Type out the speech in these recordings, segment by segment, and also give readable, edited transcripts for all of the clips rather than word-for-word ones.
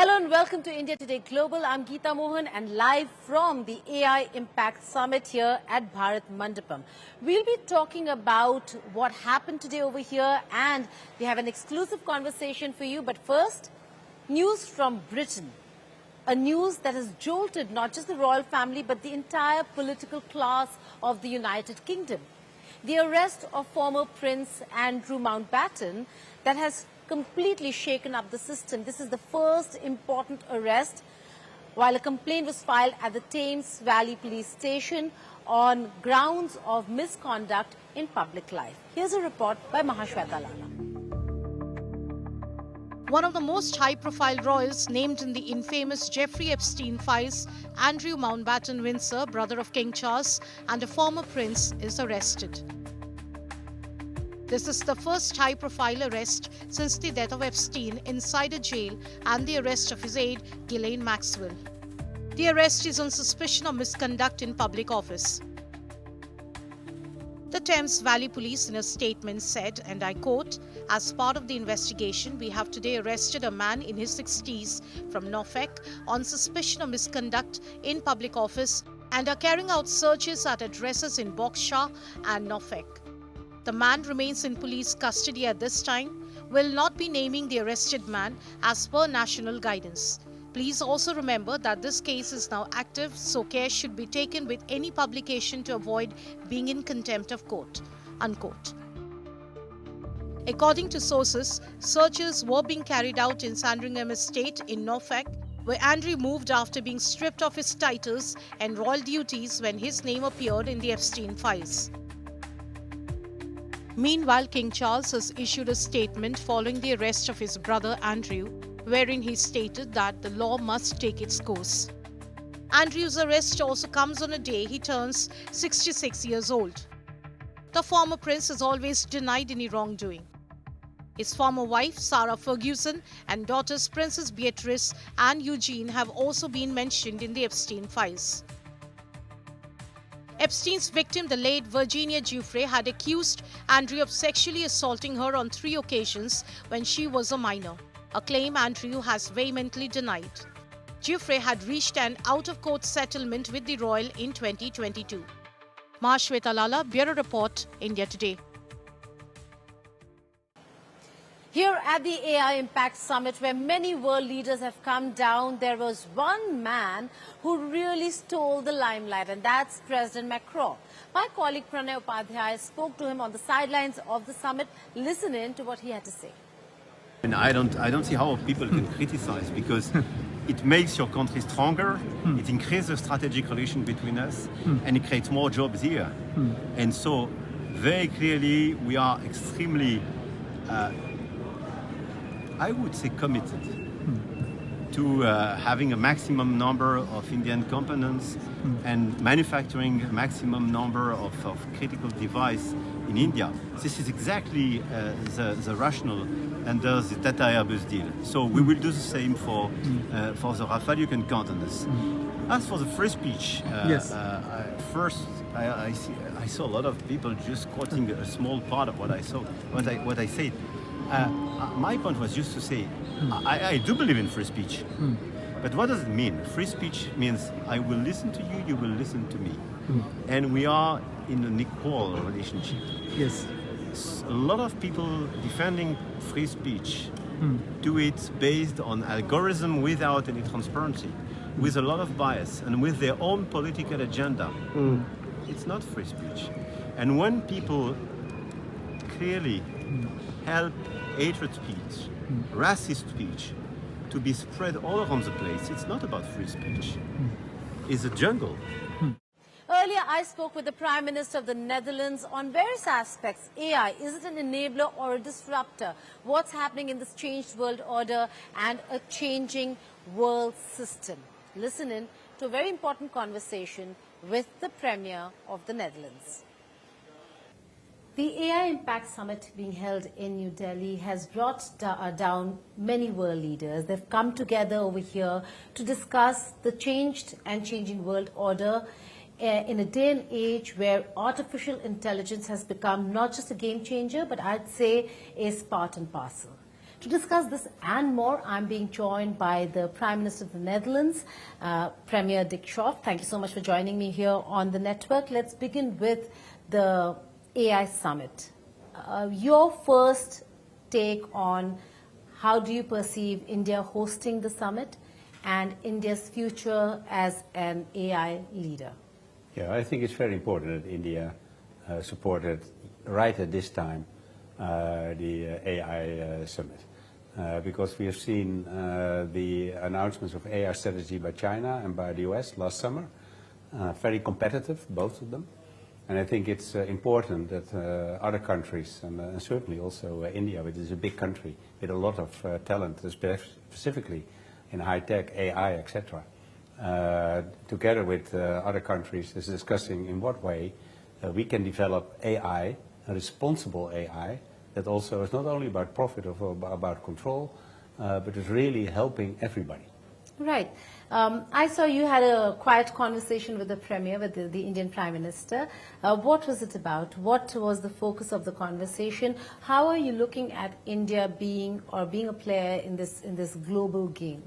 Hello and welcome to India Today Global. I'm Geeta Mohan and live from the AI Impact Summit here at Bharat Mandapam. We'll be talking about what happened today over here and we have an exclusive conversation for you. But first, news from Britain. A news that has jolted not just the royal family but the entire political class of the United Kingdom. The arrest of former Prince Andrew Mountbatten that has completely shaken up the system. This is the first important arrest while a complaint was filed at the Thames Valley Police Station on grounds of misconduct in public life. Here's a report by Mahashweta Lala. One of the most high-profile royals named in the infamous Jeffrey Epstein files, Andrew Mountbatten-Windsor, brother of King Charles and a former prince, is arrested. This is the first high-profile arrest since the death of Epstein inside a jail and the arrest of his aide, Ghislaine Maxwell. The arrest is on suspicion of misconduct in public office. The Thames Valley Police in a statement said, and I quote, "As part of the investigation, we have today arrested a man in his 60s from Norfolk on suspicion of misconduct in public office and are carrying out searches at addresses in Berkshire and Norfolk. The man remains in police custody at this time, will not be naming the arrested man as per national guidance. Please also remember that this case is now active, so care should be taken with any publication to avoid being in contempt of court." Unquote. According to sources, searches were being carried out in Sandringham Estate in Norfolk, where Andrew moved after being stripped of his titles and royal duties when his name appeared in the Epstein files. Meanwhile, King Charles has issued a statement following the arrest of his brother Andrew, wherein he stated that the law must take its course. Andrew's arrest also comes on a day he turns 66 years old. The former prince has always denied any wrongdoing. His former wife, Sarah Ferguson, and daughters Princess Beatrice and Eugene have also been mentioned in the Epstein files. Epstein's victim, the late Virginia Giuffre, had accused Andrew of sexually assaulting her on 3 occasions when she was a minor, a claim Andrew has vehemently denied. Giuffre had reached an out-of-court settlement with the royal in 2022. Mahashweta Lala, Bureau Report, India Today. Here at the AI Impact Summit, where many world leaders have come down, there was one man who really stole the limelight, and that's President Macron. My colleague Pranay Upadhyay spoke to him on the sidelines of the summit. Listen in to what he had to say. And I don't see how people can criticize, because it makes your country stronger, it increases the strategic relation between us, and it creates more jobs here. And so, very clearly, we are extremely I would say committed to having a maximum number of Indian components and manufacturing a maximum number of critical devices in India. This is exactly the rationale under the Tata-Airbus deal. So we will do the same for the Rafale. You can count on this. As for the free speech, yes. I saw a lot of people just quoting a small part of what I said. My point was just to say, I do believe in free speech. But what does it mean? Free speech means I will listen to you, you will listen to me. And we are in an equal relationship. Yes. A lot of people defending free speech do it based on algorithm without any transparency, with a lot of bias and with their own political agenda. It's not free speech. And when people clearly help hatred speech, racist speech, to be spread all around the place, it's not about free speech. It's a jungle. Earlier, I spoke with the Prime Minister of the Netherlands on various aspects. AI, is it an enabler or a disruptor? What's happening in this changed world order and a changing world system? Listen in to a very important conversation with the Premier of the Netherlands. The AI Impact Summit being held in New Delhi has brought down many world leaders. They've come together over here to discuss the changed and changing world order in a day and age where artificial intelligence has become not just a game changer, but I'd say is part and parcel. To discuss this and more, I'm being joined by the Prime Minister of the Netherlands, Premier Dick Schoof. Thank you so much for joining me here on the network. Let's begin with the AI Summit. Your first take on how do you perceive India hosting the summit and India's future as an AI leader? Yeah, I think it's very important that India supported right at this time the AI summit. Because we have seen the announcements of AI strategy by China and by the US last summer, very competitive, both of them. And I think it's important that other countries, and certainly also India, which is a big country with a lot of talent, specifically in high-tech, AI, etc., together with other countries, is discussing in what way we can develop AI, a responsible AI, that also is not only about profit or about control, but is really helping everybody. Right. I saw you had a quiet conversation with the Premier, with the Indian Prime Minister. What was it about? What was the focus of the conversation? How are you looking at India being a player in this global game?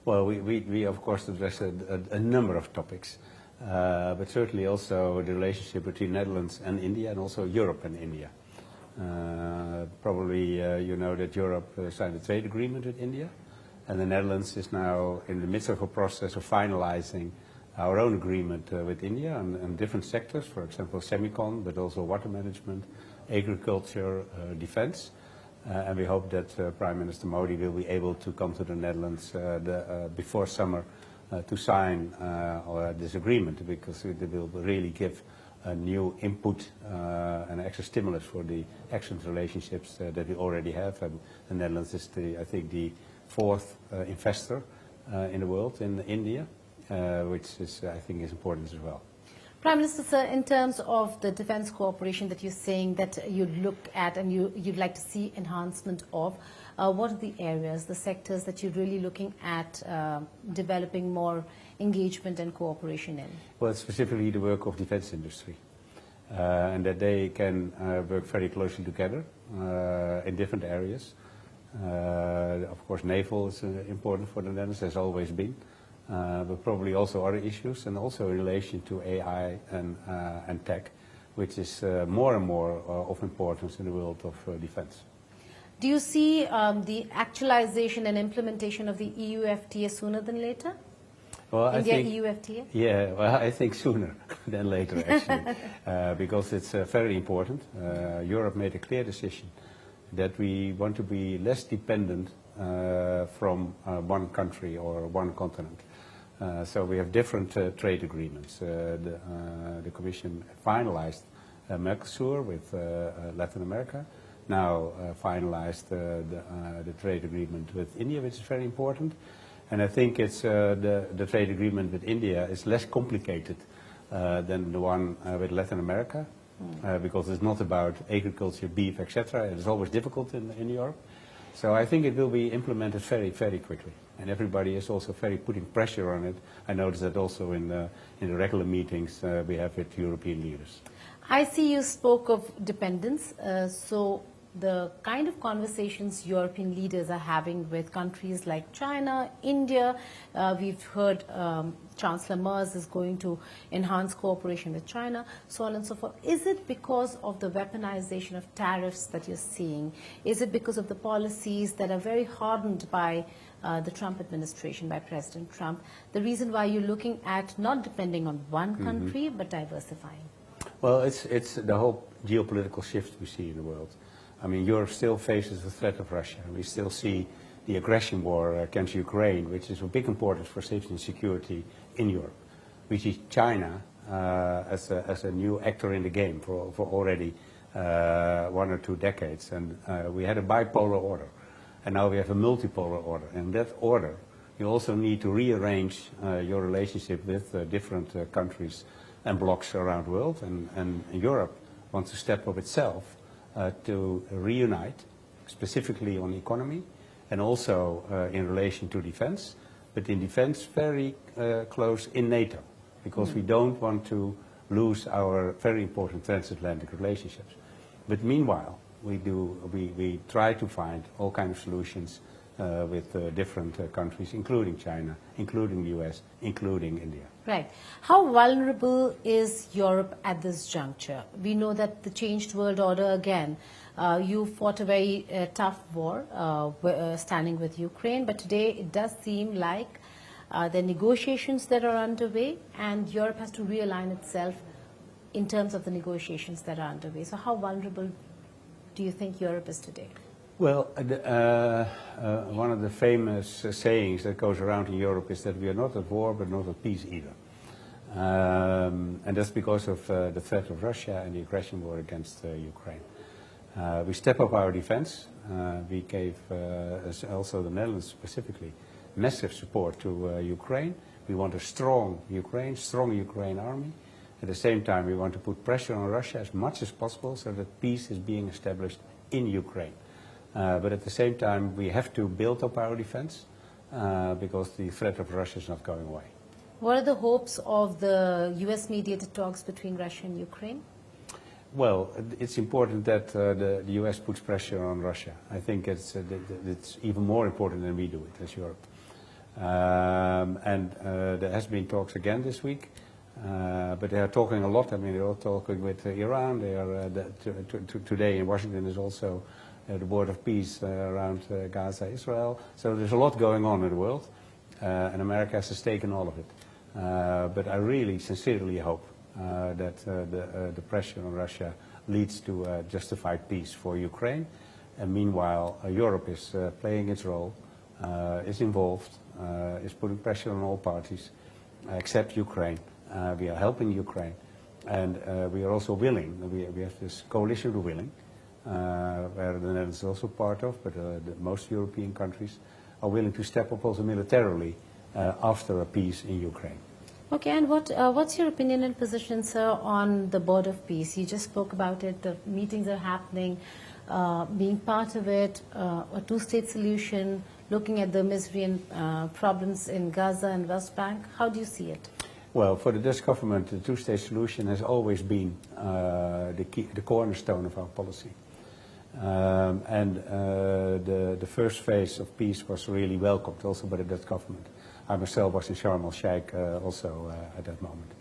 Well, we of course addressed a number of topics, but certainly also the relationship between Netherlands and India, and also Europe and India. Probably you know that Europe signed a trade agreement with India, and the Netherlands is now in the midst of a process of finalizing our own agreement with India on different sectors, for example semicon, but also water management, agriculture, defense. And we hope that Prime Minister Modi will be able to come to the Netherlands before summer to sign this agreement, because it will really give a new input and extra stimulus for the excellent relationships that we already have. And the Netherlands is, I think, the fourth investor in the world in India, which is, I think, is important as well. Prime Minister, sir, in terms of the defense cooperation that you're saying that you'd look at and you'd like to see enhancement of, what are the areas, the sectors that you're really looking at developing more engagement and cooperation in? Well, specifically the work of defense industry, and that they can work very closely together in different areas. Of course, naval is important for the Netherlands, has always been. But probably also other issues, and also in relation to AI and tech, which is more and more of importance in the world of defense. Do you see the actualization and implementation of the EU FTA sooner than later? Well, India I think, EU FTA? Yeah, well, I think sooner than later, actually, because it's very important. Europe made a clear decision that we want to be less dependent from one country or one continent. So we have different trade agreements. The Commission finalized Mercosur with Latin America, now finalized the trade agreement with India, which is very important. And I think it's the trade agreement with India is less complicated than the one with Latin America, because it's not about agriculture, beef, etc. It's always difficult in Europe. So I think it will be implemented very, very quickly. And everybody is also very putting pressure on it. I noticed that also in the regular meetings we have with European leaders. I see you spoke of dependence. So the kind of conversations European leaders are having with countries like China, India, we've heard Chancellor Merz is going to enhance cooperation with China, so on and so forth. Is it because of the weaponization of tariffs that you're seeing? Is it because of the policies that are very hardened by the Trump administration, by President Trump? The reason why you're looking at not depending on one country, but diversifying? Well, it's the whole geopolitical shift we see in the world. I mean, Europe still faces the threat of Russia. We still see the aggression war against Ukraine, which is of big importance for safety and security in Europe. We see China as a new actor in the game for already 1 or 2 decades. And we had a bipolar order, and now we have a multipolar order. And in that order, you also need to rearrange your relationship with different countries and blocs around the world. And Europe wants to step up itself to reunite, specifically on economy, and also in relation to defense, but in defense very close in NATO, because we don't want to lose our very important transatlantic relationships. But meanwhile, We try to find all kinds of solutions with different countries, including China, including the US, including India. Right. How vulnerable is Europe at this juncture? We know that the changed world order again, you fought a very tough war standing with Ukraine, but today it does seem like the negotiations that are underway and Europe has to realign itself in terms of the negotiations that are underway. So how vulnerable do you think Europe is today? Well, one of the famous sayings that goes around in Europe is that we are not at war, but not at peace either. And that's because of the threat of Russia and the aggression war against Ukraine. We step up our defense. We gave, also the Netherlands specifically, massive support to Ukraine. We want a strong Ukraine army. At the same time, we want to put pressure on Russia as much as possible so that peace is being established in Ukraine. But at the same time, we have to build up our defense because the threat of Russia is not going away. What are the hopes of the US-mediated talks between Russia and Ukraine? Well, it's important that the US puts pressure on Russia. I think it's even more important than we do it as Europe. And there has been talks again this week. But they are talking a lot. I mean, they're all talking with Iran. They are today in Washington is also the Board of Peace around Gaza, Israel. So there's a lot going on in the world, and America has a stake in all of it. But I really sincerely hope that the pressure on Russia leads to justified peace for Ukraine. And meanwhile, Europe is playing its role, is involved, is putting pressure on all parties, except Ukraine. We are helping Ukraine, and we are also willing. We have this coalition of willing, where the Netherlands is also part of, but most European countries are willing to step up also militarily after a peace in Ukraine. Okay, and what's your opinion and position, sir, on the Board of Peace? You just spoke about it, the meetings are happening, being part of it, a two-state solution, looking at the misery and problems in Gaza and West Bank. How do you see it? Well, for the Dutch government, the two-state solution has always been the cornerstone of our policy. The first phase of peace was really welcomed also by the Dutch government. I myself was in Sharm el-Sheikh also at that moment.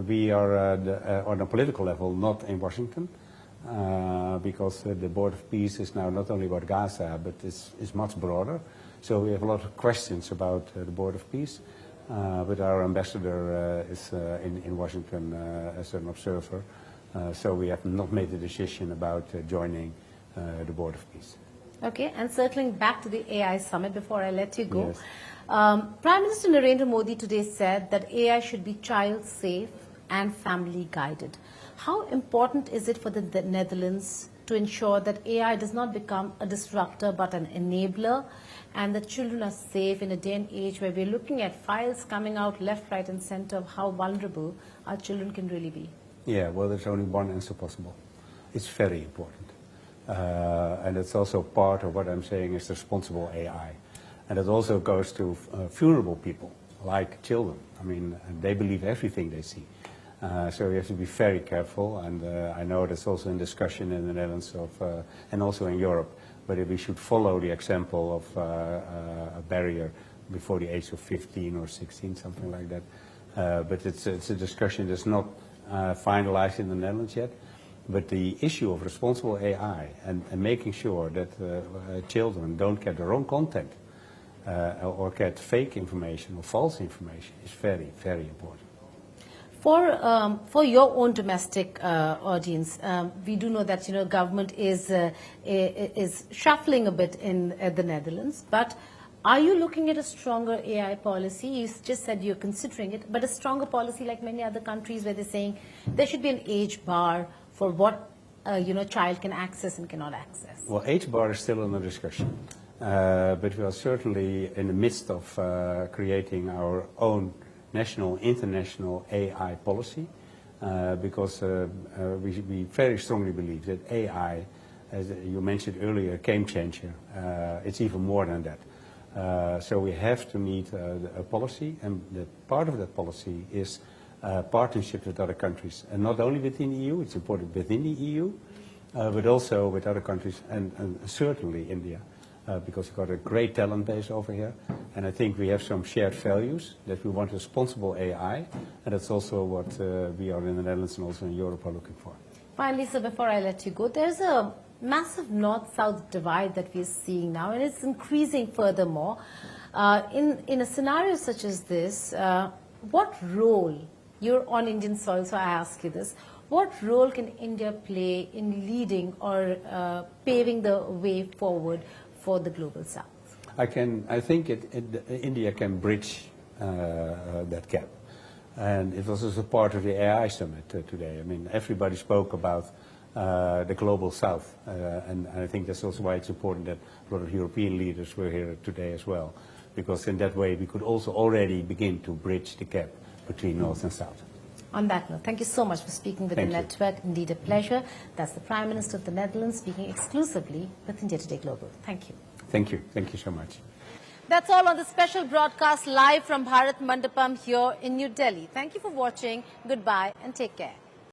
We are on a political level not in Washington because the Board of Peace is now not only about Gaza but is much broader. So we have a lot of questions about the Board of Peace. But our ambassador is in Washington as an observer, so we have not made a decision about joining the Board of Peace. Okay, and circling back to the AI summit before I let you go, Yes. Prime Minister Narendra Modi today said that AI should be child-safe and family-guided. How important is it for the Netherlands to ensure that AI does not become a disruptor but an enabler, and that children are safe in a day and age where we're looking at files coming out left, right and center of how vulnerable our children can really be? Yeah, well, there's only one answer possible. It's very important. And it's also part of what I'm saying is responsible AI. And it also goes to vulnerable people, like children. I mean, they believe everything they see. So you have to be very careful, and I know that's also in discussion in the Netherlands and also in Europe, whether we should follow the example of a barrier before the age of 15 or 16, something like that. But it's a discussion that's not finalized in the Netherlands yet. But the issue of responsible AI and making sure that children don't get the wrong content or get fake information or false information is very, very important. For your own domestic audience, we do know that government is shuffling a bit in the Netherlands. But are you looking at a stronger AI policy? You just said you're considering it, but a stronger policy like many other countries where they're saying there should be an age bar for what child can access and cannot access. Well, age bar is still under discussion, but we are certainly in the midst of creating our own national, international AI policy, because we very strongly believe that AI, as you mentioned earlier, a game changer. It's even more than that. So we have to need a policy, and the part of that policy is partnership with other countries, and not only within the EU. It's important within the EU, but also with other countries and certainly India, because we've got a great talent base over here. And I think we have some shared values that we want responsible AI, and that's also what we are in the Netherlands and also in Europe are looking for. Finally, sir, before I let you go, there's a massive north-south divide that we're seeing now, and it's increasing furthermore. In a scenario such as this, what role, you're on Indian soil, so I ask you this, what role can India play in leading or paving the way forward for the global south? I think India can bridge that gap. And it was also part of the AI summit today. I mean, everybody spoke about the global south. And I think that's also why it's important that a lot of European leaders were here today as well. Because in that way we could also already begin to bridge the gap between north and south. On that note, thank you so much for speaking with the network. Indeed a pleasure. That's the Prime Minister of the Netherlands speaking exclusively with India Today Global. Thank you. Thank you. Thank you so much. That's all on the special broadcast live from Bharat Mandapam here in New Delhi. Thank you for watching. Goodbye and take care.